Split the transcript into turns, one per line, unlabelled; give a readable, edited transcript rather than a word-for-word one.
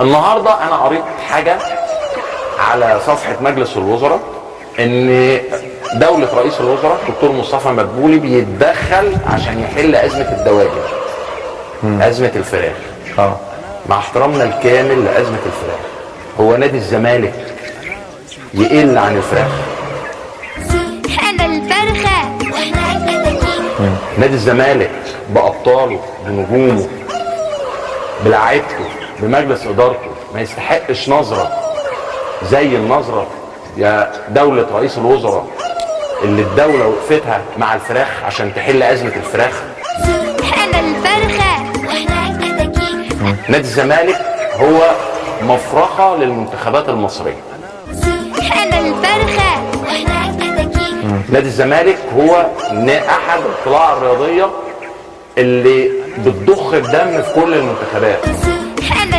النهارده انا قريت حاجه على صفحه مجلس الوزراء ان دوله رئيس الوزراء دكتور مصطفى مدبولي بيتدخل عشان يحل ازمه الدواجن، ازمه الفراخ. مع احترامنا الكامل لازمه الفراخ، هو نادي الزمالك يقل عن الفراخ؟
انا الفرخه واحنا الكتاكيت.
نادي الزمالك بابطاله بنجومه بلاعيبته بمجلس ادارته ما يستحقش نظره زي النظره يا دوله رئيس الوزراء اللي الدوله وقفتها مع الفراخ عشان تحل ازمه الفراخ؟
انا الفرخه واحنا الكتاكيت.
نادي الزمالك هو مفرخه للمنتخبات المصريه.
انا الفرخه واحنا الكتاكيت.
نادي الزمالك هو احد القطاع الرياضيه اللي بتضخ الدم في كل المنتخبات.
انا